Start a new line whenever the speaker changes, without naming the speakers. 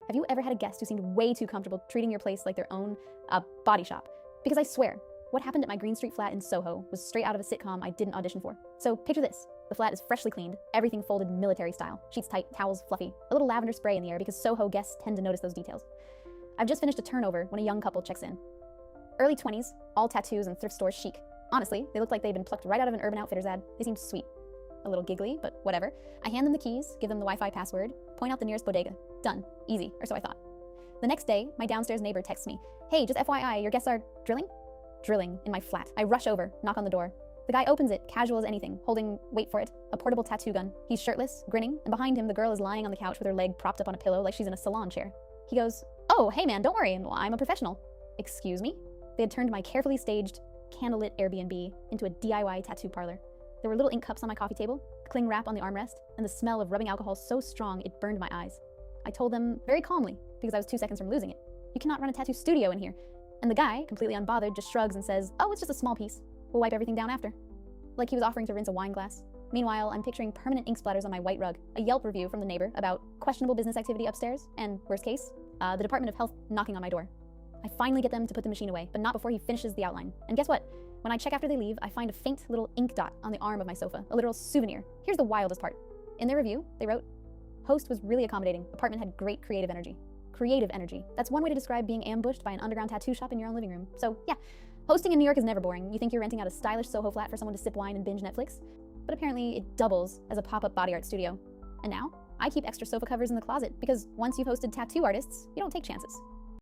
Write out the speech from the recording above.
Have you ever had a guest who seemed way too comfortable treating your place like their own body shop? Because I swear, what happened at my Green Street flat in Soho was straight out of a sitcom I didn't audition for. So picture this. The flat is freshly cleaned, everything folded military style, sheets tight, towels fluffy, a little lavender spray in the air because Soho guests tend to notice those details. I've just finished a turnover when a young couple checks in. Early 20s, all tattoos and thrift stores chic. Honestly, they looked like they'd been plucked right out of an Urban Outfitters ad. They seemed sweet. A little giggly, but whatever. I hand them the keys, give them the Wi-Fi password, point out the nearest bodega. Done. Easy, or so I thought. The next day, my downstairs neighbor texts me, "Hey, just FYI, your guests are drilling?" Drilling in my flat. I rush over, knock on the door. The guy opens it, casual as anything, holding, wait for it, a portable tattoo gun. He's shirtless, grinning, and behind him the girl is lying on the couch with her leg propped up on a pillow like she's in a salon chair. He goes, "Oh, hey man, don't worry, I'm a professional." Excuse me? They had turned my carefully staged, candlelit Airbnb into a DIY tattoo parlor. There were little ink cups on my coffee table, cling wrap on the armrest, and the smell of rubbing alcohol so strong it burned my eyes. I told them very calmly, because I was 2 seconds from losing it, "You cannot run a tattoo studio in here." And the guy, completely unbothered, just shrugs and says, "Oh, it's just a small piece. We'll wipe everything down after." Like he was offering to rinse a wine glass. Meanwhile, I'm picturing permanent ink splatters on my white rug, a Yelp review from the neighbor about questionable business activity upstairs, and, worst case, the Department of Health knocking on my door. I finally get them to put the machine away, but not before he finishes the outline. And guess what? When I check after they leave, I find a faint little ink dot on the arm of my sofa, a literal souvenir. Here's the wildest part. In their review, they wrote, "Host was really accommodating. Apartment had great creative energy." Creative energy. That's one way to describe being ambushed by an underground tattoo shop in your own living room. So yeah, hosting in New York is never boring. You think you're renting out a stylish Soho flat for someone to sip wine and binge Netflix, but apparently it doubles as a pop-up body art studio. And now, I keep extra sofa covers in the closet because once you've hosted tattoo artists, you don't take chances.